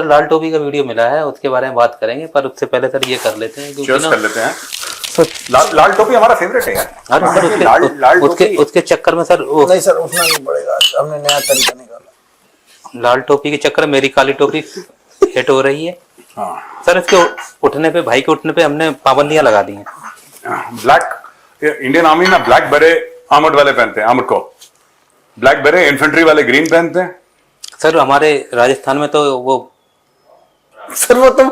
Sir लाल टोपी का video मिला है, उसके बारे में बात करेंगे, पर उससे पहले सर ये कर लेते हैं क्योंकि कर लेते हैं। लाल टोपी हमारा फेवरेट है यार। सर उसके चक्कर में सर नहीं सर उठना नहीं पड़ेगा, हमने नया तरीका निकाला। लाल टोपी के चक्कर में मेरी काली टोपी हिट हो रही है। हाँ सर इसके उठने पे, भाई के उठने पे हमने पाबंदियां लगा दी हैं। ब्लैक इंडियन आर्मी ना ब्लैक बेरे आर्मर्ड वाले पहनते हैं, आर्मर्ड को ब्लैक बेरे, इन्फेंट्री वाले ग्रीन पहनते हैं। सर हमारे राजस्थान में तो वो सर वो तो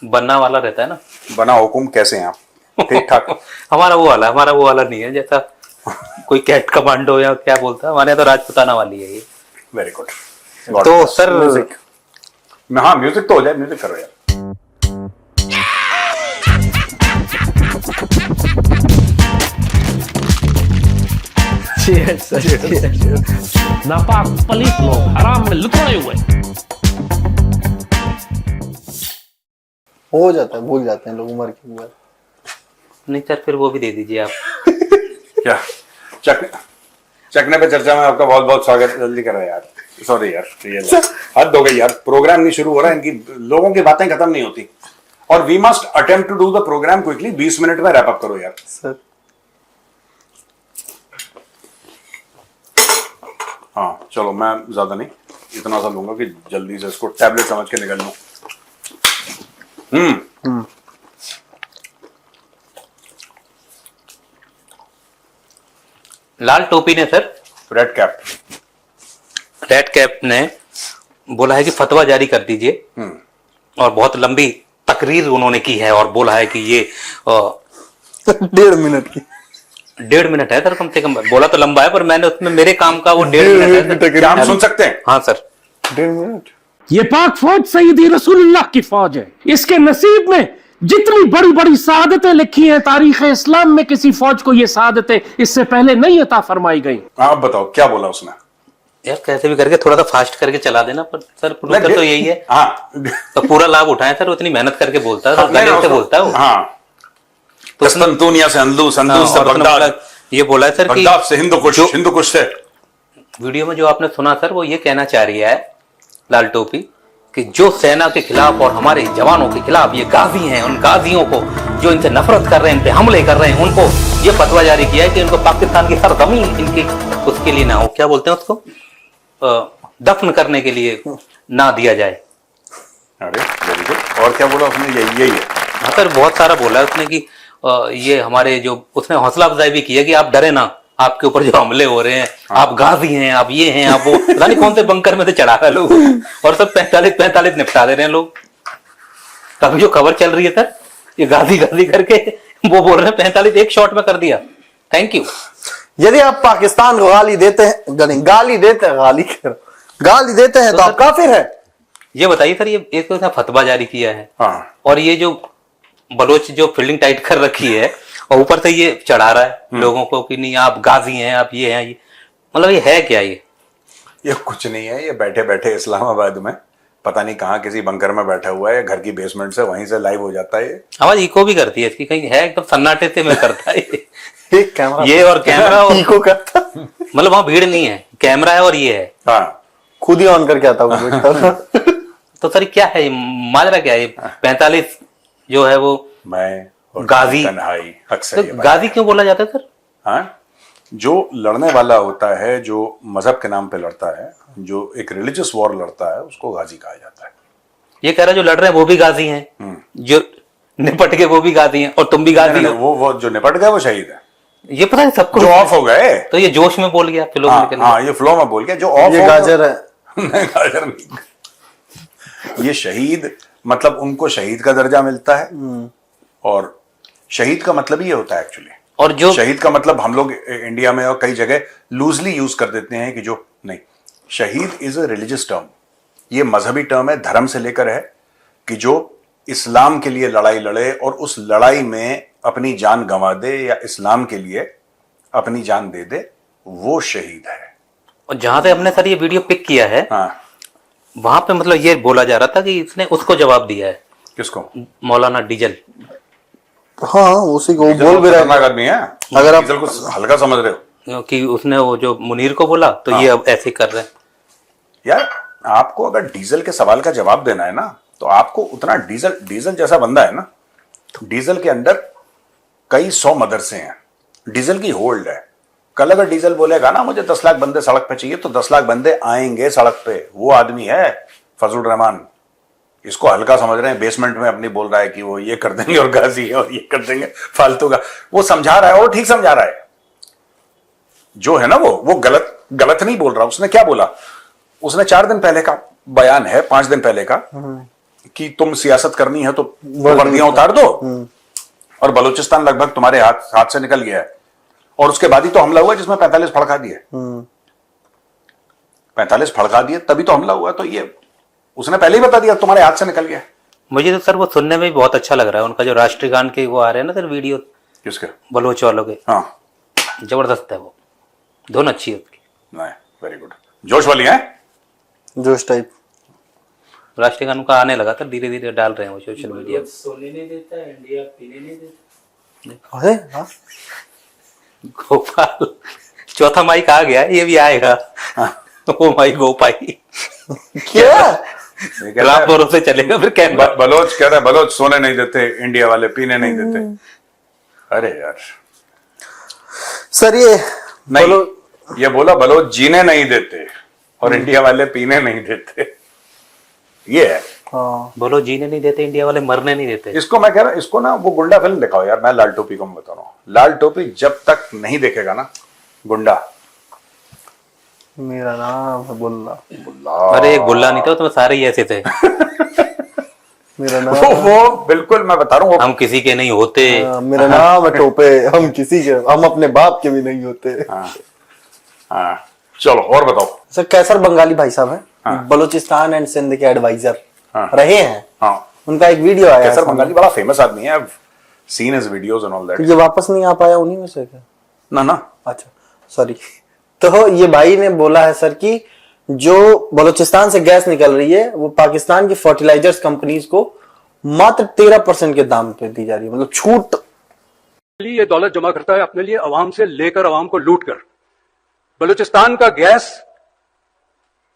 बन्ना वाला रहता है ना। बना हुकुम कैसे हैं आप? ठीक ठाक। हमारा वो वाला नहीं है, जैसा कोई कैट कमांडो या क्या बोलता है, हमारे यहाँ तो राजपुताना वाली है ये। Very good. तो सर हाँ म्यूजिक तो हो जाए, म्यूजिक करो यार। नापाक पलीत लोग हराम में लुटाए हुए। हो जाता है, भूल जाते हैं लोग उम्र के बाद। नहीं सर फिर वो भी दे दीजिए आप। क्या चकने पे चर्चा में आपका बहुत बहुत स्वागत। जल्दी करो यार, सॉरी यार, ये हद हो गई यार। प्रोग्राम नहीं शुरू हो रहा है, इनकी लोगों की बातें खत्म नहीं होती, और we must attempt to do the programme quickly. 20 minute में रैप अप करो यार सर। हाँ चलो, मैं ज्यादा नहीं, इतना सा लूंगा कि जल्दी से इसको टैबलेट समझ के निकल लूं। लाल टोपी ने सर, रेड कैप ने बोला है कि फतवा जारी कर दीजिए, और बहुत लंबी तकरीर उन्होंने की है और बोला है कि ये 1.5 मिनट की 1.5 मिनट है सर, कम से कम। बोला तो लंबा है, पर मैंने उसमें मेरे काम का वो 1.5 मिनट है। क्या हम सुन सकते हैं? हाँ सर। 1.5 मिनट। ये पाक फौज सईदी रसूलुल्लाह की फौज है। इसके नसीब में जितनी बड़ी बड़ी शहादतें लिखी हैं तारीख इस्लाम में, किसी फौज को ये शहादतें इससे पहले नहीं अता फरमाई गई। आप बताओ क्या बोला उसने? यार कैसे भी करके थोड़ा सा फास्ट करके चला देना, पर सर प्रोड्यूसर तो यही है। हाँ तो पूरा लाभ उठाए सर, उतनी मेहनत करके बोलता है, गले से बोलता है। हाँ तो कस्तंतुनिया से अंदू, संदूस से बगदाद, ये बोला है सर कि बगदाद से हिंदू कुश से। वीडियो में जो आपने सुना सर, वो ये कहना चाह रही है लाल टोपी कि जो सेना के खिलाफ और हमारे जवानों के खिलाफ ये गाजी हैं, उन गाजियों को जो इनसे नफरत कर रहे हैं, इन पे हमले कर रहे हैं, उनको ये फतवा जारी किया है कि उनको पाकिस्तान की सरजमीन इनकी उसके लिए ना हो, क्या बोलते हैं उसको, दफन करने के लिए ना दिया जाए। अरे वेरी गुड। और क्या बोला उसने? यही है। हाँ सर बहुत सारा बोला है उसने कि ये हमारे जो, उसने हौसला अफजाई भी की है कि आप डरे ना, आपके ऊपर जो हमले हो रहे हैं, आप गाजी हैं, आप ये हैं, आप वो, पता नहीं कौन से बंकर में से चढ़ा रहे लोग, और सब 45 निपटा दे रहे हैं लोग। तभी जो खबर चल रही है सर, ये गाजी करके वो बोल रहे हैं 45 एक शॉट में कर दिया। Thank you. यदि आप पाकिस्तान को गाली देते हैं तो आप काफिर हैं। ये बताइए सर, ये एक तो फतवा जारी किया है, हाँ। और ये जो बलोच जो फील्डिंग टाइट कर रखी है, और ऊपर से ये चढ़ा रहा है लोगों को कि नहीं आप गाजी हैं, आप ये हैं, ये मतलब ये है क्या? ये कुछ नहीं है, ये बैठे बैठे इस्लामाबाद में पता नहीं कहाँ किसी बंकर में बैठा हुआ है, घर की बेसमेंट से वहीं से लाइव हो जाता है। आवाज इको भी करती है इसकी, कहीं है एकदम सन्नाटे से में करता है कैमरा, ये और कैमरा और इको करता, मतलब वहां भीड़ नहीं है, कैमरा है और ये है। हाँ खुद ही ऑन करके आता हूँ। तो सर क्या है माजरा, क्या है 45 जो है वो मैं और गाजी, अक्सर तो गाजी क्यों बोला जाता है सर? हाँ, जो लड़ने वाला होता है, जो मजहब के नाम पे लड़ता है, जो एक रिलीजियस वॉर लड़ता है, उसको गाजी कहा जाता है। ये कह रहा है जो लड़ रहे हैं वो भी गाजी हैं, जो निपट के वो भी गाजी हैं, और तुम भी गाजी हो। वो जो निपट गए वो शहीद है। ये पता है सबको, जो ऑफ हो गए तो ये जोश में बोल गया, फ्लो में। हाँ ये फ्लो में बोल गया। जो ऑफ, ये गाजर है। नहीं गाजर नहीं, ये शहीद मतलब उनको शहीद का दर्जा मिलता है, और शहीद का मतलब ही ये होता है एक्चुअली। और जो शहीद का मतलब हम लोग इंडिया में और कई जगह लूजली यूज कर देते हैं कि जो नहीं, शहीद इज अ रिलीजियस टर्म, ये मजहबी टर्म है, धर्म से लेकर है कि जो इस्लाम के लिए लड़ाई लड़े और उस लड़ाई में अपनी जान गंवा दे या इस्लाम के लिए अपनी जान दे दे, वो शहीद है। और जहां से हमने सर ये वीडियो पिक किया है, हाँ, वहां पे मतलब ये बोला जा रहा था कि इसने उसको जवाब दिया है। किसको? मौलाना डीजल। हाँ उसी को बोल भी रहे आदमी है। अगर आप डीजल को हल्का समझ रहे हो कि उसने वो जो मुनीर को बोला, तो ये अब ऐसे कर रहे हैं। यार। आपको अगर डीजल के सवाल का जवाब देना है ना, तो आपको उतना डीजल जैसा बंदा है ना, डीजल के अंदर कई 100 मदरसे हैं, डीजल की होल्ड है। कल अगर डीजल बोलेगा ना मुझे 10 लाख बंदे सड़क पे चाहिए, तो 10 लाख बंदे आएंगे सड़क पे। वो आदमी है फजलुर रहमान। इसको हल्का समझ रहे हैं, बेसमेंट में अपनी बोल रहा है कि वो ये कर देंगे और गाजी है और ये कर देंगे, फालतू का। वो समझा रहा है और ठीक समझा रहा है। जो है ना वो गलत नहीं बोल रहा। उसने क्या बोला, उसने 4 दिन पहले का बयान है, 5 दिन पहले का, कि तुम सियासत करनी है तो वर्दियां उतार दो, और बलूचिस्तान लगभग तुम्हारे हाथ से निकल गया है। और उसके बाद ही तो हमला हुआ जिसमें 45 फड़का दिए। 45 फड़का दिए तभी तो हमला हुआ। तो ये उसने पहले ही बता दिया तुम्हारे हाथ से निकल गया। मुझे तो सर वो सुनने में भी बहुत अच्छा लग रहा है। उनका जो राष्ट्रीय गान के वो आ रहे हैं ना सर वीडियो, किसके? बलोच वालों के। हाँ, जबरदस्त है वो, धुन अच्छी है उसकी। नहीं, वेरी गुड, जोश वाली है, जोश टाइप। राष्ट्रीय गान का आने लगा था, धीरे धीरे डाल रहे हैं वो सोशल मीडिया। सोने नहीं देता, इंडिया पीने नहीं देता। अरे हाँ, गोपाल चौथा माइक आ गया, ये भी आएगा। वो माइक गोपाई क्या? ये कह रहा है, रामपुरों से चलेगा फिर कैमरा। बलोच कह रहा है बलोच सोने नहीं देते, इंडिया वाले पीने नहीं देते। अरे यार, सर ये नहीं, ये बोला बलोच जीने नहीं देते और इंडिया वाले पीने नहीं देते। ये है। हाँ, बोलो जीने नहीं देते, इंडिया वाले मरने नहीं देते। इसको मैं कह रहा हूं, इसको ना वो गुंडा फिल्म दिखाओ यार। मैं लाल टोपी को मैं बता रहा हूं, लाल टोपी जब तक नहीं देखेगा ना गुंडा, मेरा नाम है बुल्ला। अरे एक बुल्ला नहीं था, तुम्हें सारे ही ऐसे थे। मेरा नाम वो बिल्कुल मैं बता रहा हूँ, हम किसी के नहीं होते। मेरा नाम है टोपे। हम किसी के, हम अपने बाप के भी नहीं होते। हाँ, चलो और बताओ। सर कैसर बंगाली भाई साहब हैं, बलूचिस्तान एंड सिंध के एडवाइजर रहे हैं। हाँ, उनका एक वीडियो आया कैसर है, बंगाली बड़ा फेमस आदमी है, seen his videos and all that. ये वापस नहीं आ पाया उन्हीं में से क्या? ना अच्छा, सॉरी। तो ये भाई ने बोला है सर कि जो बलूचिस्तान से गैस निकल रही है वो पाकिस्तान की फर्टिलाइजर्स कंपनीज को मात्र 13% के दाम पे दी जा रही है, मतलब छूट। लिए ये दौलत जमा करता है अपने लिए, अवाम से लेकर अवाम को लूट कर। बलूचिस्तान का गैस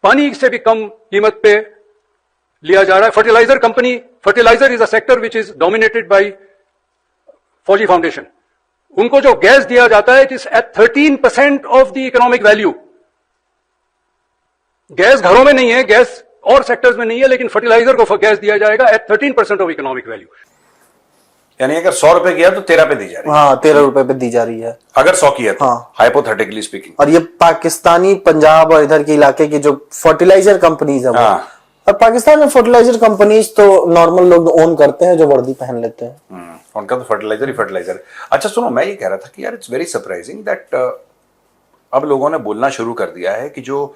पानी से भी कम कीमत पे लिया जा रहा है। Fertiliser is a sector which is dominated by Fauji Foundation. उनको जो गैस दिया जाता है it is at 13% of the economic value. Gas घरों में नहीं है, गैस और सेक्टर्स में नहीं है, लेकिन फर्टिलाइजर को गैस दिया जाएगा एट 13% ऑफ इकोनॉमिक वैल्यू। यानी अगर 100 रुपए किया तो 13 पे दी जा रही है। हाँ, 13 रुपए पे दी जा रही है अगर 100 किया तो, हाँ, हाइपोथेटिकली स्पीकिंग। और ये पाकिस्तानी पंजाब और इधर के इलाके की जो फर्टिलाइजर कंपनीज है वो, हाँ। और पाकिस्तान में फर्टिलाइजर कंपनीज तो नॉर्मल लोग ओन करते हैं जो वर्दी पहन लेते हैं। उनका तो फर्टिलाइजर ही फर्टिलाइजर है। अच्छा सुनो, मैं ये कह रहा था कि यार इट्स वेरी सरप्राइजिंग दैट अब लोगों ने बोलना शुरू कर दिया है कि जो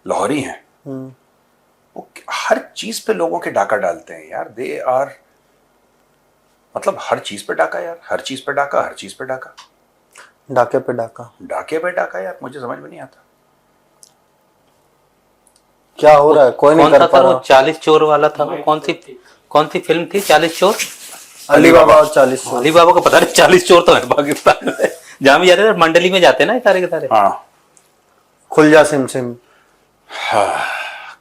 लाहौरी हैं वो हर चीज पे लोगों के डाका डालते हैं यार। दे आर, मतलब हर चीज पे डाका यार, हर चीज पे डाका, हर चीज पे डाका, डाके पे डाका, डाके पे डाका यार। मुझे समझ में नहीं आता क्या हो रहा है, कोई नहीं कौन कर था पा सर वो रहा। 40 चोर वाला था वो? कौन सी फिल्म थी 40 चोर? अली बाबा और 40 चोर। अली बाबा को पता नहीं, 40 चोर तो है पाकिस्तान में। जहां भी जाते हैं मंडली में जाते हैं ना ये सारे के सारे। हाँ, खुल जा सिम सिम,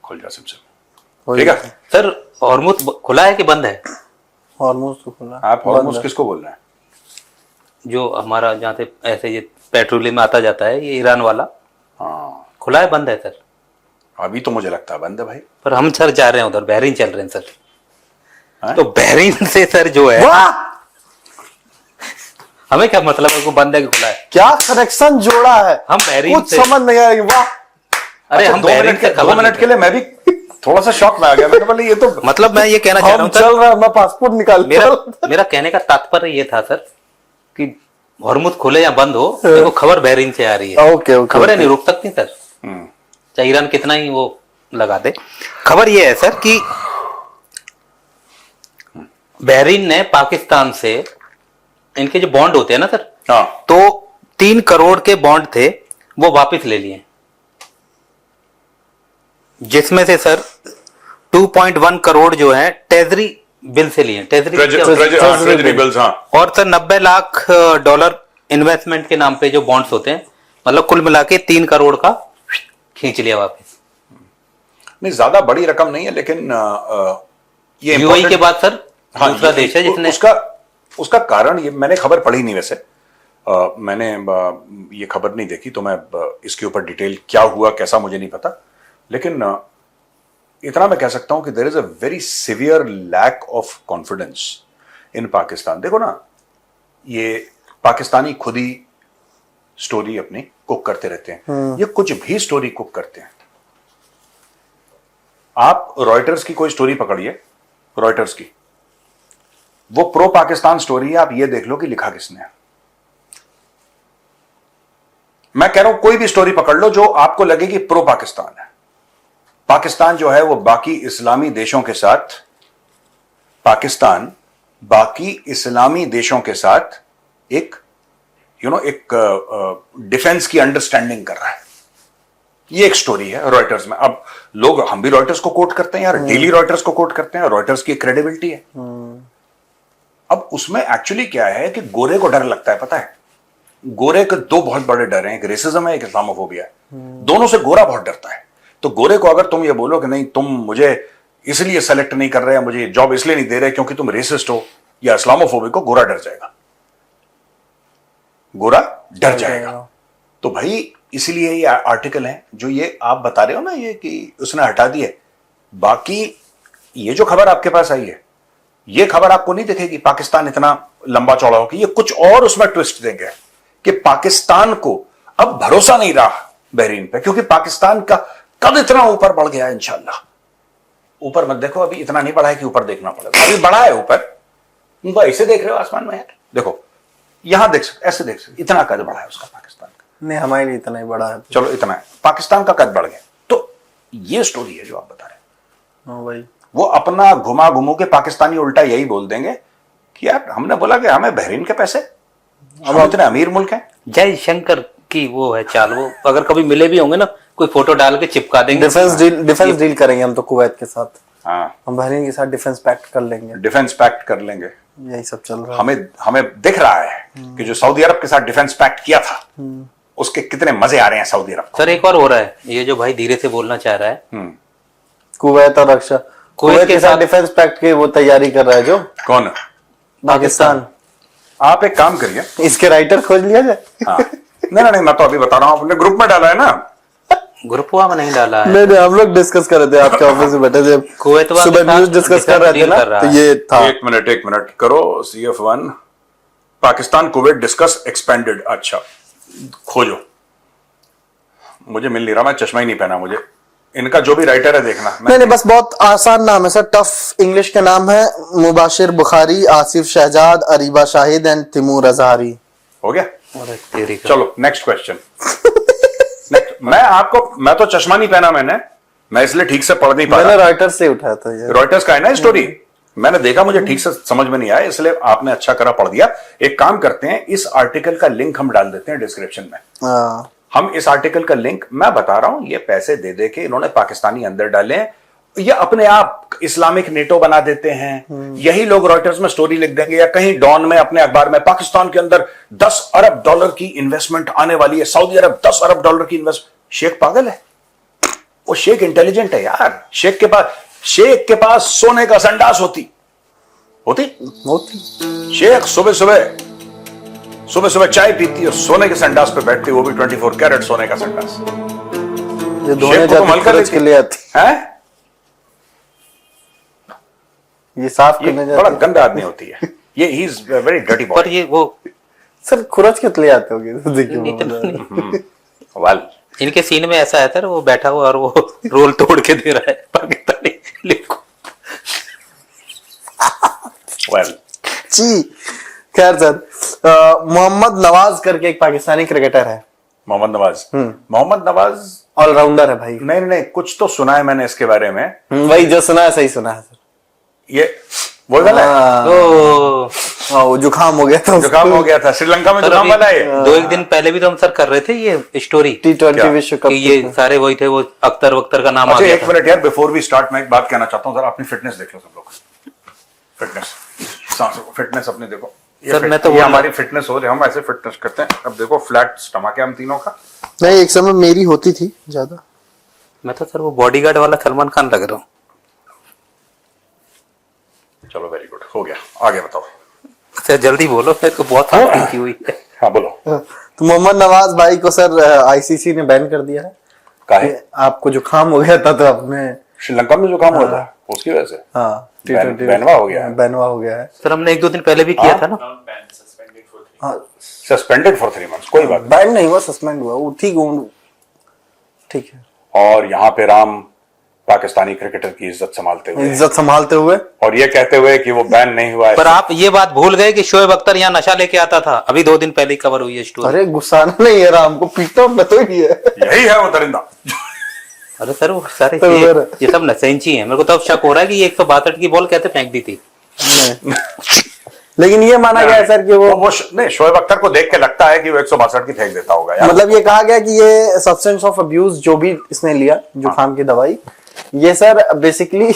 खुल जा सिम। हो ठीक है जाए। सर हॉर्मुज खुला है कि बंद है? हॉर्मुज तो खुला, आप बंद हॉर्मुज है। किसको बोल रहे हैं? जो हमारा जहाँ से ऐसे ये पेट्रोलियम में आता जाता है, ये ईरान वाला हाँ, खुला है बंद है सर? अभी तो मुझे लगता है बंद है भाई। पर हम सर जा रहे हैं उधर, बहरीन चल रहे हैं सर। हैं? तो बहरीन से सर जो है, वाह, हमें क्या मतलब है वो बंद है कि खुला है? क्या कनेक्शन जोड़ा है, हम बहरीन कुछ से, समझ नहीं आएगी। वाह, अरे हम बहरीन से 2 मिनट के लिए मैं भी थोड़ा सा शॉक में आ गया। मैंने बोला ये तो मतलब मैं ये कहना चाह रहा हम हूँ चल सर, रहा है, मैं पासपोर्ट निकाल मेरा कहने का तात्पर्य ये था सर कि हॉर्मुज खुले या बंद हो, देखो खबर बहरीन से आ रही है। ओके, खबरें नहीं रुक सकती सर, चाहे ईरान कितना ही वो लगा दे। खबर ये है सर कि बहरीन ने पाकिस्तान से, इनके जो बॉन्ड होते हैं ना सर, हाँ, तो 3 करोड़ के बॉन्ड थे वो वापस ले लिए, जिसमें से सर 2.1 करोड़ जो है ट्रेजरी बिल से लिए, ट्रेजरी बिल्स। हाँ, और सर 90 लाख डॉलर इन्वेस्टमेंट के नाम पे जो बॉन्ड्स होते हैं, मतलब कुल मिला के 3 करोड़ का खींच लिया वापस। नहीं, ज्यादा बड़ी रकम नहीं है, लेकिन ये यूएई important- के बाद सर हाँ, दूसरा देश है जिसने उसका कारण, ये मैंने खबर पढ़ी नहीं वैसे, मैंने ये खबर नहीं देखी, तो मैं इसके ऊपर डिटेल क्या हुआ कैसा मुझे नहीं पता, लेकिन इतना मैं कह सकता हूं कि there is a very severe lack of confidence in Pakistan. देखो ना, ये पाकिस्तानी खुद ही स्टोरी अपनी कुक करते रहते हैं, ये कुछ भी स्टोरी कुक करते हैं। आप रॉयटर्स की कोई स्टोरी पकड़िए, रॉयटर्स की, वो प्रो पाकिस्तान स्टोरी है, आप ये देख लो कि लिखा किसने है। मैं कह रहा हूं कोई भी स्टोरी पकड़ लो जो आपको लगे कि प्रो पाकिस्तान है। पाकिस्तान जो है वो बाकी इस्लामी देशों के साथ, पाकिस्तान बाकी इस्लामी देशों के साथ एक एक डिफेंस की अंडरस्टैंडिंग कर रहा है। ये एक स्टोरी है रॉयटर्स में। अब लोग, हम भी रॉयटर्स को कोट करते हैं यार, डेली रॉयटर्स को कोट करते हैं, रॉयटर्स की क्रेडिबिलिटी है। अब उसमें एक्चुअली क्या है कि गोरे को डर लगता है, पता है, गोरे के दो बहुत बड़े डर हैं, एक रेसिज्म है, एक इस्लामोफोबिया है। दोनों से गोरा बहुत डरता है। तो गोरे को अगर तुम ये बोलो कि नहीं तुम मुझे इसलिए सेलेक्ट नहीं कर रहे, मुझे जॉब इसलिए नहीं दे रहे क्योंकि तुम रेसिस्ट हो या इस्लामोफोबिक हो, गोरा डर जाएगा, गोरा डर जाएगा। तो भाई इसलिए ये आर्टिकल है जो ये आप बता रहे हो ना, ये कि उसने हटा दिए। बाकी ये जो खबर आपके पास आई है, ये खबर आपको नहीं दिखेगी पाकिस्तान इतना लंबा चौड़ा हो कि ये कुछ और उसमें ट्विस्ट देंगे कि पाकिस्तान को अब भरोसा नहीं रहा बहरीन पे, क्योंकि पाकिस्तान का कद इतना ऊपर बढ़ गया है। इंशाल्लाह ऊपर मत देखो, अभी इतना नहीं बढ़ा है कि ऊपर देखना पड़ेगा, अभी बढ़ा है ऊपर। तुम ऐसे देख रहे हो आसमान में यार, देखो यहां देख सकते, ऐसे देख सकते, इतना कद बढ़ा है उसका पाकिस्तान का। नहीं, हमारे लिए इतना ही बड़ा है। चलो इतना है, पाकिस्तान का कद बढ़ गया। तो ये स्टोरी है जो आप बता रहे हैं। हाँ भाई, वो अपना घुमा घुमू के पाकिस्तानी उल्टा यही बोल देंगे कि यार हमने बोला कि हमें बहरीन के पैसे, हम इतने अमीर मुल्क हैं। जय शंकर की वो है चाल, वो अगर कभी मिले भी होंगे ना, कोई फोटो डाल के चिपका देंगे। डिफेंस डील करेंगे हम तो कुवैत के साथ, हाँ, हम बहरीन के साथ डिफेंस पैक्ट कर लेंगे, डिफेंस पैक्ट कर लेंगे। यही सब चल रहा है। हमें दिख रहा है कि जो सऊदी अरब के साथ डिफेंस पैक्ट किया था उसके कितने मजे आ रहे हैं सऊदी अरब को। सर एक और हो रहा है, ये जो भाई धीरे से बोलना चाह रहा है, कुवैत और रक्षा, कुवैत के साथ डिफेंस पैक्ट की वो तैयारी कर रहा है जो कौन, पाकिस्तान। आप एक काम करिए, इसके राइटर खोज लिया जाए। हाँ, नहीं, मैं तो अभी बता रहा हूँ, अपने ग्रुप में डाला है ना। ग्रुपवा में नहीं डाला है। नहीं, हम लोग डिस्कस कर रहे थे, आपके ऑफिस में बैठे थे, कुवैत वाले सुबह के साथ न्यूज डिस्कस कर रहे थे डील ना, कर रहा तो है। ये था। एक मिनट करो, CF1 Pakistan Kuwait discuss expanded. अच्छा खोजो, मुझे मिल नहीं रहा, मैं चश्मा ही नहीं पहना, मुझे इनका जो भी राइटर है देखना। नहीं, बस बहुत आसान नाम है सर, टफ इंग्लिश के नाम है। मुबाशिर बुखारी, आसिफ शहजाद, अरीबा शाहिद एंड तिमूर अजहारी। हो गया, अरे तेरी का। चलो नेक्स्ट क्वेश्चन। मैं तो चश्मा नहीं पहना, मैं इसलिए ठीक से पढ़ नहीं पा मैंने रहा। रॉयटर्स से उठाया था ये। रॉयटर्स का है ना स्टोरी, मैंने देखा, मुझे ठीक से समझ में नहीं आया, इसलिए आपने अच्छा करा पढ़ दिया। एक काम करते हैं, इस आर्टिकल का लिंक हम डाल देते हैं डिस्क्रिप्शन में। हाँ, हम इस आर्टिकल का लिंक, मैं बता रहा हूं, ये पैसे दे दे के इन्होंने पाकिस्तानी अंदर डाले हैं, ये अपने आप इस्लामिक नेटो बना देते हैं। यही लोग रॉयटर्स में स्टोरी लिख देंगे या कहीं डॉन में अपने अखबार में, पाकिस्तान के अंदर 10 अरब डॉलर की इन्वेस्टमेंट आने वाली है, सऊदी अरब 10 अरब डॉलर की इन्वेस्ट। शेख पागल है, वो शेख इंटेलिजेंट है यार। शेख के पास सोने का संडास होती शेख सुबह सुबह चाय पीती और सोने के संडास पे बैठती, वो भी 24 कैरेट सोने का संडास। ये धोने जाती खर्च के लिए आती है, ये साफ ये करने बड़ा जाती। गंदा आदमी होती है ये, ही इज वेरी डर्टी पर ये वो सर खुरच के लिए आते होगे, देखिए इतना नहीं। वाल इनके सीन में ऐसा है सर, वो बैठा हुआ और वो रोल तोड़ के दे रहा है पाकिस्तानी लिखो। वेल जी, खैर सर, मोहम्मद नवाज करके एक पाकिस्तानी क्रिकेटर है, मोहम्मद नवाज ऑलराउंडर है भाई। नहीं, कुछ तो सुना है मैंने इसके बारे में। वही जो सुना है सही सुना है सर। ये वो वाला है, तो वो जुकाम हो गया था, जुकाम हो गया था श्रीलंका में, जुकाम वाला है। 2-1 दिन पहले भी तो हम सर कर रहे थे ये स्टोरी, T20 विश्व कप कि ये सारे वही थे, वो अख्तर वख्तर का नाम आ अच्छा गया एक था। मिनट यार, बिफोर वी स्टार्ट मैं एक बात कहना चाहता हूँ, जरा अपनी फिटनेस देख लो सब लोग। फिटनेस अपने देखो, सर, मैं तो ये बोल रहा- हमारी फिटनेस हो रही है, हम ऐसे फिटनेस करते हैं। अब देखो फ्लैट स्टमक है हम तीनों का, नहीं, एक समय मेरी होती थी ज्यादा, मैं तो सर वो बॉडीगार्ड वाला सलमान खान लग रहा हूँ। चलो वेरी गुड, हो गया, आगे बताओ। सर जल्दी बोलो, मेरे को बहुत फास्ट की हुई है। हाँ बोलो। तो मोहम्मद नवाज भाई को सर आईसीसी ने बैन कर दिया है। काहे? आपको जुकाम हो गया था तो आपने श्रीलंका में जो काम हुआ था उसकी वजह से हाँ बैनवा हो गया है। बैनवा हो गया है। सर हमने 1-2 दिन पहले भी किया था ना। हाँ सस्पेंडेड फॉर 3 months, कोई बात नहीं। बैन नहीं हुआ, सस्पेंड हुआ वो, ठीक है। और यहाँ पे राम पाकिस्तानी क्रिकेटर की इज्जत संभालते हुए और ये कहते हुए कि वो बैन नहीं हुआ है। पर आप ये बात भूल गए कि शोएब अख्तर यहाँ नशा लेके आता था, अभी 2 दिन पहले ही कवर हुई है स्टोरी। अरे गुस्सा नहीं है राम को, पीटा मैं तो ही है। यही है वो दरिंदा। अरे सर वो सारे तो ये सब नसेंची हैं। मेरे को तो अब शक हो रहा है कि ये 162 की बॉल कहते फेंक दी थी। लेकिन ये माना गया है सर कि वो नहीं, शोएब अख्तर को देख के लगता है कि वो 162 की फेंक देता होगा यार। मतलब ये कहा गया कि ये सब्सटेंस ऑफ अब्यूज जो भी इसने लिया, जुकाम की दवाई, ये सर बेसिकली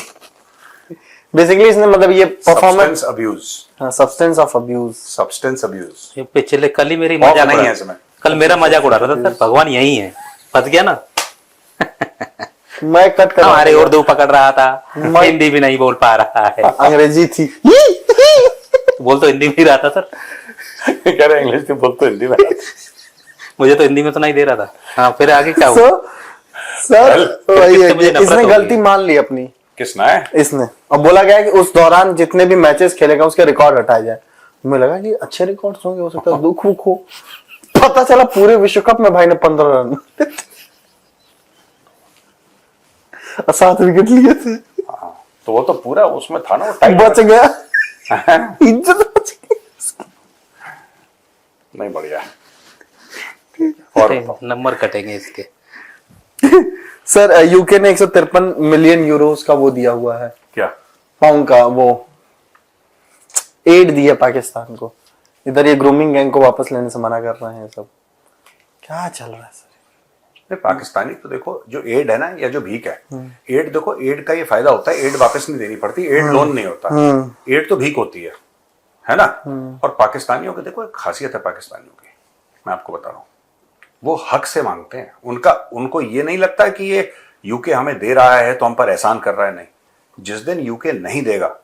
इसने मतलब ये परफॉर्मेंस सब्सटेंस ऑफ अब्यूज। ये पिछले कल ही मेरी मजाक नहीं है उड़ा, इसमें। कल मेरा मजाक उड़ा रहा था सर। भगवान यही है, फंस गया ना। मैं कट कर हमारे उर्दू पकड़ रहा था, हिंदी भी नहीं बोल पा रहा है। अंग्रेजी थी। बोल तो हिंदी में ही रहा था सर। कह रहे इंग्लिश में बोल तो हिंदी में। मुझे तो हिंदी में सुनाई दे रहा था। हाँ फिर आगे क्या हुआ? सर वही है, मुझे नफरत इसने हो गलती गई। मान ली अपनी। किसने है? इसने। और बोला गया कि उस दौरान जितने भी मैचेस खेलेगा उसके रिकॉर्ड हटाए जाए। मुझे लगा कि अच्छे रिकॉर्ड्स होंगे, हो सकता है दुख हो। पता चला पूरे विश्व कप में भाई ने 15 रन 7 विकेट लिए थे। तो वो तो पूरा उसमें था ना, वो टाइट बच गया, इज्जत बच गई। नहीं बढ़िया। और नंबर कटेंगे इसके। सर यूके ने 153 मिलियन यूरोस का वो दिया हुआ है, क्या पाउंड का वो एड दिया पाकिस्तान को। इधर ये ग्रूमिंग गैंग को वापस लेने से मना कर रहे हैं सब। क्या चल रहा है सर? नहीं, पाकिस्तानी तो देखो, जो एड है ना या जो भीख है, एड देखो, एड का ये फायदा होता है, एड वापस नहीं देनी पड़ती, एड लोन नहीं होता, एड तो भीख होती है ना। और पाकिस्तानियों की देखो एक खासियत है पाकिस्तानियों की, मैं आपको बता रहा हूँ, वो हक से मांगते हैं। उनको ये नहीं लगता कि ये यूके हमें दे रहा है तो हम पर एहसान कर रहा है, नहीं। जिस दिन यूके नहीं देगा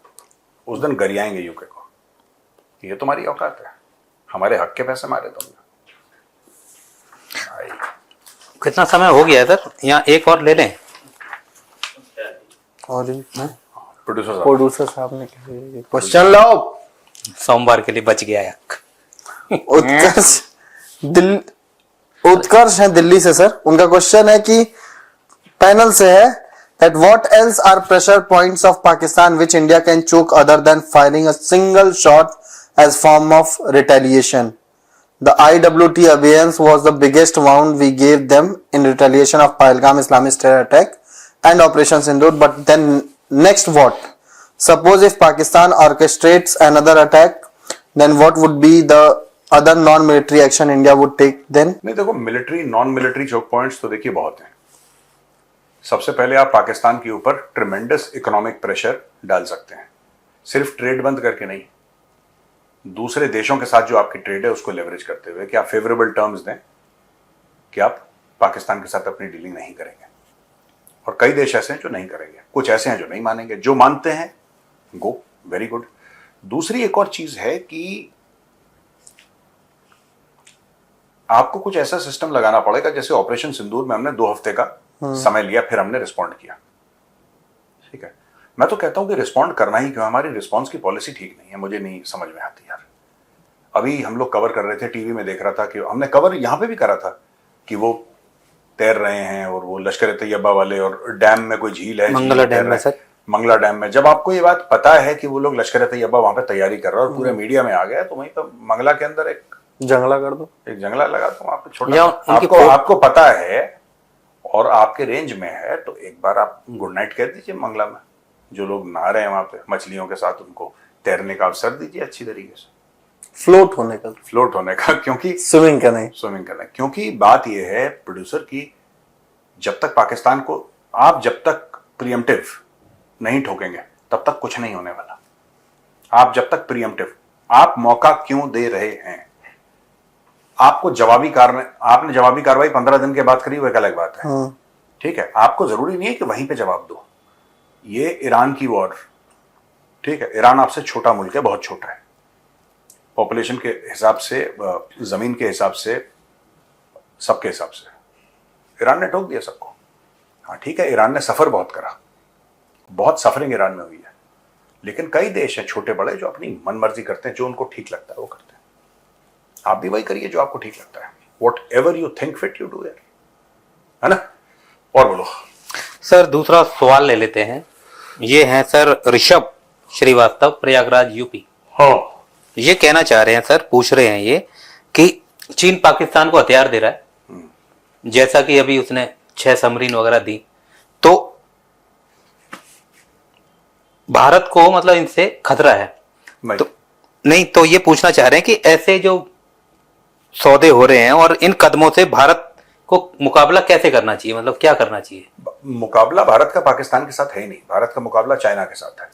उस दिन गरियाएंगे यूके को, ये तुम्हारी औकात है, हमारे हक के पैसे मारे तुमने। कितना समय हो गया है सर? यहाँ एक और ले लें। और प्रोड्यूसर साहब ने क्वेश्चन लाओ। सोमवार के लिए बच गया है। उत्कर्ष है दिल्ली से सर। उनका क्वेश्चन है कि पैनल से है that what else are pressure points of Pakistan which India can choke other than firing a single shot as form of retaliation. The IWT abeyance was the biggest wound we gave them in retaliation of Pahalgam Islamist terror attack and Operation Sindoor. But then next what? Suppose if Pakistan orchestrates another attack, then what would be the other non-military action India would take then? नहीं देखो, military non military choke points तो देखिए बहुत हैं। सबसे पहले आप पाकिस्तान के ऊपर ट्रिमेंडस इकोनॉमिक प्रेशर डाल सकते हैं, सिर्फ ट्रेड बंद करके नहीं, दूसरे देशों के साथ जो आपकी ट्रेड है उसको लेवरेज करते हुए कि आप फेवरेबल टर्म्स दें कि आप पाकिस्तान के साथ अपनी डीलिंग नहीं करेंगे। और कई देश ऐसे हैं जो नहीं करेंगे, कुछ ऐसे हैं जो नहीं मानेंगे, जो मानते हैं गो, वेरी गुड। दूसरी एक और चीज है कि आपको कुछ ऐसा सिस्टम लगाना पड़ेगा, जैसे ऑपरेशन सिंदूर में हमने 2 हफ्ते का समय लिया, फिर हमने रिस्पॉन्ड किया, ठीक है। मैं तो कहता हूं कि रिस्पॉन्ड करना ही क्यों, हमारी रिस्पॉन्स की पॉलिसी ठीक नहीं है, मुझे नहीं समझ में आती यार। अभी हम लोग कवर कर रहे थे, टीवी में देख रहा था कि हमने कवर यहां पे भी करा था कि वो तैर रहे हैं और वो लश्कर तैयबा वाले, और डैम में कोई झील है, मंगला डैम में सर, मंगला डैम में। जब आपको ये बात पता है कि वो लोग लश्कर तैयबा वहां पे तैयारी कर रहा है और पूरे मीडिया में आ गया, तो वहीं पर मंगला के अंदर एक जंगला कर दो, एक जंगला लगा दो वहां पे छोटा, आपको पता है और आपके रेंज में है, तो एक बार आप गुड नाइट कह दीजिए मंगला में, जो लोग नहा रहे हैं वहां पे मछलियों के साथ, उनको तैरने का अवसर दीजिए अच्छी तरीके से, फ्लोट होने का, क्योंकि स्विमिंग का नहीं, क्योंकि बात यह है प्रोड्यूसर की, जब तक पाकिस्तान को आप जब तक प्रीएम्प्टिव नहीं ठोकेंगे तब तक कुछ नहीं होने वाला। आप जब तक प्रीएम्प्टिव, आप मौका क्यों दे रहे हैं? आपको आपने जवाबी कार्रवाई 15 दिन के बाद करी, वो एक अलग बात है, ठीक है, आपको जरूरी नहीं है कि वहीं पे जवाब दो। ये ईरान की वॉर, ठीक है, ईरान आपसे छोटा मुल्क है, बहुत छोटा है पॉपुलेशन के हिसाब से, जमीन के हिसाब से, सबके हिसाब से। ईरान ने ठोक दिया सबको। हाँ ठीक है, ईरान ने सफर बहुत करा, बहुत सफरिंग ईरान में हुई है, लेकिन कई देश हैं छोटे बड़े जो अपनी मनमर्जी करते हैं, जो उनको ठीक लगता है वो करते हैं। आप भी वही करिए जो आपको ठीक लगता है। What ever you think fit you do यार, है ना। और बोलो सर, दूसरा सवाल ले लेते हैं। ये हैं सर ऋषभ श्रीवास्तव, प्रयागराज यूपी। हाँ, ये कहना चाह रहे हैं सर, पूछ रहे हैं ये कि चीन पाकिस्तान को हथियार दे रहा है, जैसा कि अभी उसने 6 सबमरीन वगैरह दी, तो भारत को मतलब इनसे खतरा है। तो नहीं, तो ये पूछना चाह रहे हैं कि ऐसे जो सौदे हो रहे हैं और इन कदमों से भारत को मुकाबला कैसे करना चाहिए, मतलब क्या करना चाहिए? मुकाबला भारत का पाकिस्तान के साथ है ही नहीं, भारत का मुकाबला चाइना के साथ है।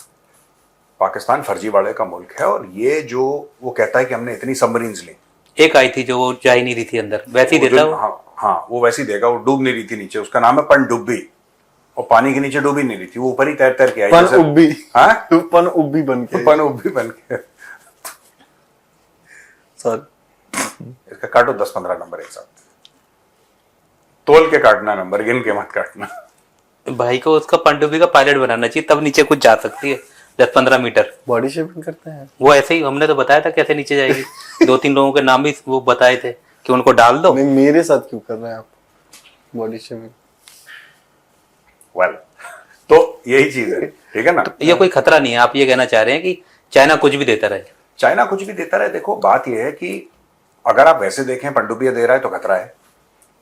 पाकिस्तान फर्जीवाड़े का मुल्क है, और ये जो वो कहता है कि हमने इतनी सबमरीन्स ली, एक आई थी जो वो जा ही नहीं रही थी अंदर, वैसे ही देता वो। हाँ, वो वैसे ही देगा, वो डूब नहीं रही थी नीचे, उसका नाम है पनडुब्बी, और पानी के नीचे डूबी नहीं रही थी, वो ऊपर ही तैर तैर के आई। पनउब्बी, हाँ, पनउब्बी बन के, पनउब्बी बन के। सर इसका काटो 10-15 नंबर एक साथ, तोल के काटना, नंबर गिन के मत काटना। भाई को उसका पनडुब्बी का पायलट बनाना चाहिए, तब नीचे कुछ जा सकती है 10-15 मीटर। बॉडी शेपिंग करते हैं वो ऐसे ही हमने तो बताया था कैसे नीचे जाएगी। 2-3 लोगों के नाम भी वो बताए थे कि उनको डाल दो। नहीं, मेरे साथ क्यों कर रहे हैं आप बॉडी शेपिंग? वेल, तो यही चीज है, ठीक है ना। तो ये कोई खतरा नहीं है, आप ये कहना चाह रहे हैं कि चाइना कुछ भी देता रहे? चाइना कुछ भी देता रहे। देखो बात यह है कि अगर आप वैसे देखें पनडुब्बियां दे रहा है तो खतरा है,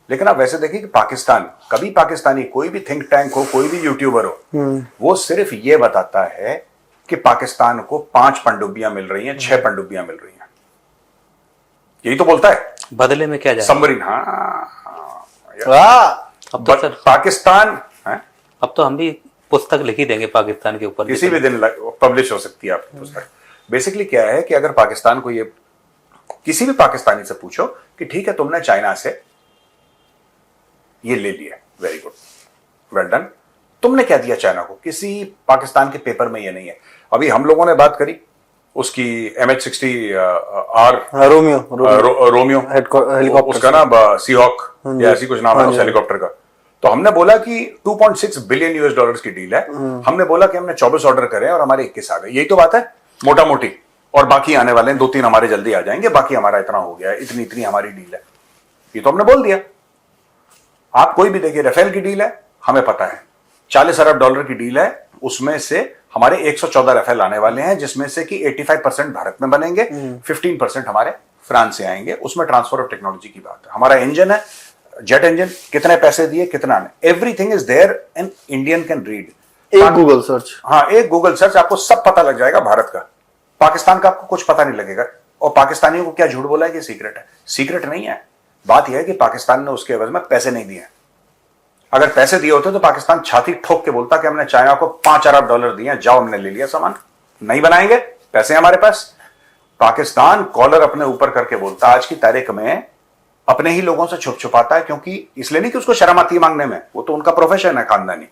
लेकिन आप वैसे देखें कि पाकिस्तान, कभी पाकिस्तानी कोई भी थिंक टैंक हो, कोई भी यूट्यूबर हो, वो सिर्फ ये बताता है कि पाकिस्तान को 5 पनडुब्बियां मिल रही हैं, 6 पनडुब्बियां मिल रही हैं, यही तो बोलता है। बदले में क्या जाए? सबमरीन। अब तो सर पाकिस्तान है? अब तो हम भी पुस्तक लिख ही देंगे पाकिस्तान के ऊपर, किसी भी दिन पब्लिश हो सकती है आपकी पुस्तक। बेसिकली क्या है कि अगर पाकिस्तान को, ये किसी भी पाकिस्तानी से पूछो कि ठीक है तुमने चाइना से ये ले लिया, वेरी गुड, वेल डन, तुमने क्या दिया चाइना को? किसी पाकिस्तान के पेपर में ये नहीं है। अभी हम लोगों ने बात करी उसकी MH-60R रोमियो हेलीकॉप्टर, उसका नाम सीहॉक या ऐसी कुछ नाम है उस हेलीकॉप्टर का। तो हमने बोला कि $2.6 बिलियन की डील है। हमने बोला कि हमने 24 ऑर्डर करे और हमारे 21 आ गए, यही तो बात है मोटा मोटी। और बाकी आने वाले हैं, 2-3 हमारे जल्दी आ जाएंगे, बाकी हमारा इतना हो गया है, इतनी इतनी हमारी डील है, ये तो हमने बोल दिया। आप कोई भी देखिए, राफेल की डील है, हमें पता है $40 अरब की डील है, उसमें से हमारे 114 राफेल आने वाले हैं, जिसमें से कि 85% भारत में बनेंगे, 15% हमारे फ्रांस से आएंगे। उसमें ट्रांसफर ऑफ टेक्नोलॉजी की बात है। हमारा इंजन है जेट इंजन, कितने पैसे दिए, कितना नहीं, everything is there and Indian can read. एक गूगल सर्च, हाँ, एक गूगल सर्च, आपको सब पता लग जाएगा भारत का। पाकिस्तान का आपको कुछ पता नहीं लगेगा। और पाकिस्तानियों को क्या झूठ बोला है कि सीक्रेट है? सीक्रेट नहीं है। बात यह है कि पाकिस्तान ने उसके एवज में पैसे नहीं दिए। अगर पैसे दिए होते तो पाकिस्तान छाती ठोक के बोलता कि हमने चाइना को $5 अरब दिए, जाओ हमने ले लिया सामान। नहीं बनाएंगे, पैसे हमारे पास। पाकिस्तान कॉलर अपने ऊपर करके बोलता, आज की तारीख में अपने ही लोगों से छुप छुपाता है, क्योंकि इसलिए नहीं कि उसको शर्म आती है मांगने में, वो तो उनका प्रोफेशन है खानदानी।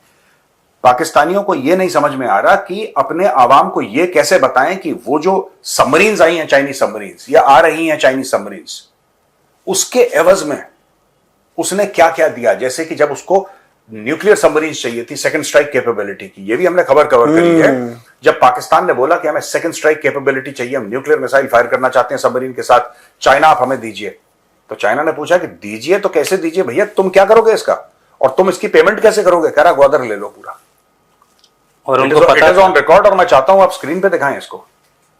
पाकिस्तानियों को यह नहीं समझ में आ रहा कि अपने आवाम को यह कैसे बताएं कि वो जो सबमरीन्स आई हैं, चाइनीज सबमरीन्स, या आ रही हैं चाइनीज सबमरीन्स, उसके एवज में उसने क्या क्या दिया। जैसे कि जब उसको न्यूक्लियर सबमरीन्स चाहिए थी सेकंड स्ट्राइक कैपेबिलिटी की, ये भी हमने खबर कवर करी है। जब पाकिस्तान ने बोला कि हमें सेकंड स्ट्राइक कैपेबिलिटी चाहिए, हम न्यूक्लियर मिसाइल फायर करना चाहते हैं सबमरीन के साथ, चाइना आप हमें दीजिए, तो चाइना ने पूछा कि दीजिए तो कैसे दीजिए भैया, तुम क्या करोगे इसका, और तुम इसकी पेमेंट कैसे करोगे? कह रहा ग्वादर ले लो पूरा, और उनको पता है ऑन रिकॉर्ड। और मैं चाहता हूं आप स्क्रीन पे दिखाएं इसको,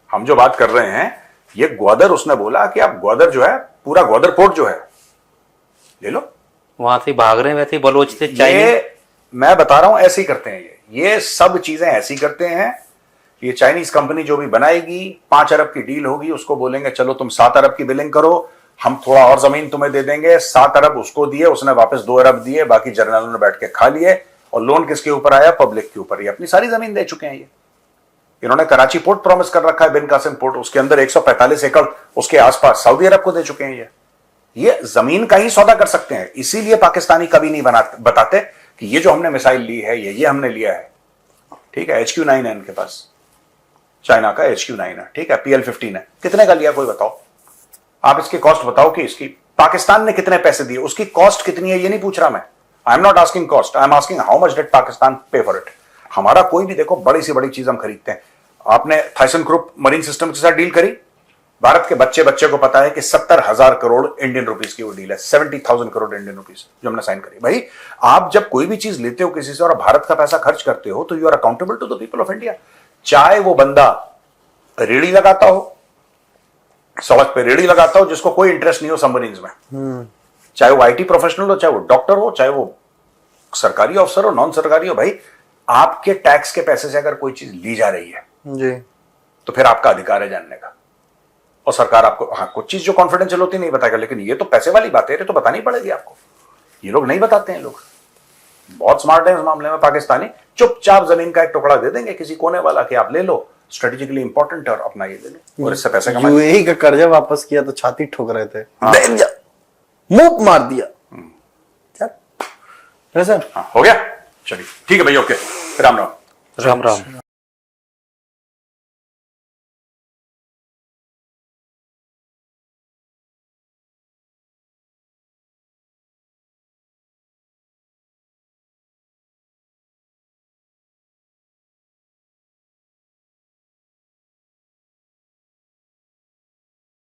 हम जो बात कर रहे हैं, ये ग्वादर, उसने बोला कि आप ग्वादर जो है, पूरा ग्वादर पोर्ट जो है ले लो। वहां से भाग रहे हैं वैसे ही बलोच से चाइनीज। मैं बता रहा हूं ऐसे ही करते हैं ये सब चीजें ऐसी करते हैं। ये चाइनीज कंपनी जो भी बनाएगी, 5 अरब की डील होगी, उसको बोलेंगे चलो तुम 7 अरब की बिलिंग करो, हम थोड़ा और जमीन तुम्हें दे देंगे। 7 अरब उसको दिए, उसने वापस 2 अरब दिए, बाकी जर्नलों ने बैठ के खा लिए। और लोन किसके ऊपर आया? पब्लिक के ऊपर। ये अपनी सारी जमीन दे चुके हैं। ये इन्होंने कराची पोर्ट प्रॉमिस कर रखा है, बिन कासिम पोर्ट, उसके अंदर 145 एकड़ उसके आसपास सऊदी अरब को दे चुके हैं। ये जमीन का ही सौदा कर सकते हैं। इसीलिए पाकिस्तानी कभी नहीं बताते कि ये जो हमने मिसाइल ली है, ये हमने लिया है, ठीक है, HQ-9 है इनके पास, चाइना का HQ-9 है, ठीक है, PL-15 है, कितने का लिया कोई बताओ? आप इसकी कॉस्ट बताओ कि इसकी पाकिस्तान ने कितने पैसे दिए, उसकी कॉस्ट कितनी है, ये नहीं पूछ रहा मैं। I am not asking cost, I am asking how much did Pakistan पे फॉर इट। हमारा कोई भी देखो बड़ी से बड़ी चीज हम खरीदते हैं, आपने थाइसन ग्रुप मरीन सिस्टम के साथ डील करी, भारत के बच्चे को पता है कि 70,000 करोड़ इंडियन रुपीस की वो डील है, 70,000 करोड़ इंडियन रुपीस जो हमने साइन करी। भाई आप जब कोई भी चीज लेते हो किसी से और भारत का पैसा खर्च करते हो तो you are accountable to the people of India. चाहे वो बंदा रेडी लगाता हो, सड़क पे रेडी लगाता हो, जिसको कोई इंटरेस्ट नहीं हो सबमरीन्स में, चाहे वो IT प्रोफेशनल हो, चाहे वो डॉक्टर हो, चाहे वो सरकारी अफसर हो, नॉन सरकारी हो, भाई आपके टैक्स के पैसे से अगर कोई चीज ली जा रही है जी, तो फिर आपका अधिकार है जानने का। और सरकार आपको, हाँ, कुछ चीज जो कॉन्फिडेंशियल होती नहीं बताएगा, लेकिन ये तो पैसे वाली बात है, ये तो बतानी पड़ेगी आपको। ये लोग नहीं बताते हैं, लोग बहुत स्मार्ट है इस मामले में पाकिस्तानी, चुपचाप जमीन का एक टुकड़ा दे देंगे किसी कोने वाला कि आप ले लो, स्ट्रेटेजिकली इंपॉर्टेंट है और अपना ये ले लो और इससे पैसे कमा। UAE का कर्जा वापस किया तो छाती ठोक रहे थे, हाँ। देख जा, मुंह मार दिया। चल, सर हाँ, हो गया, चलिए ठीक है भाई, ओके, राम राम। राम राम।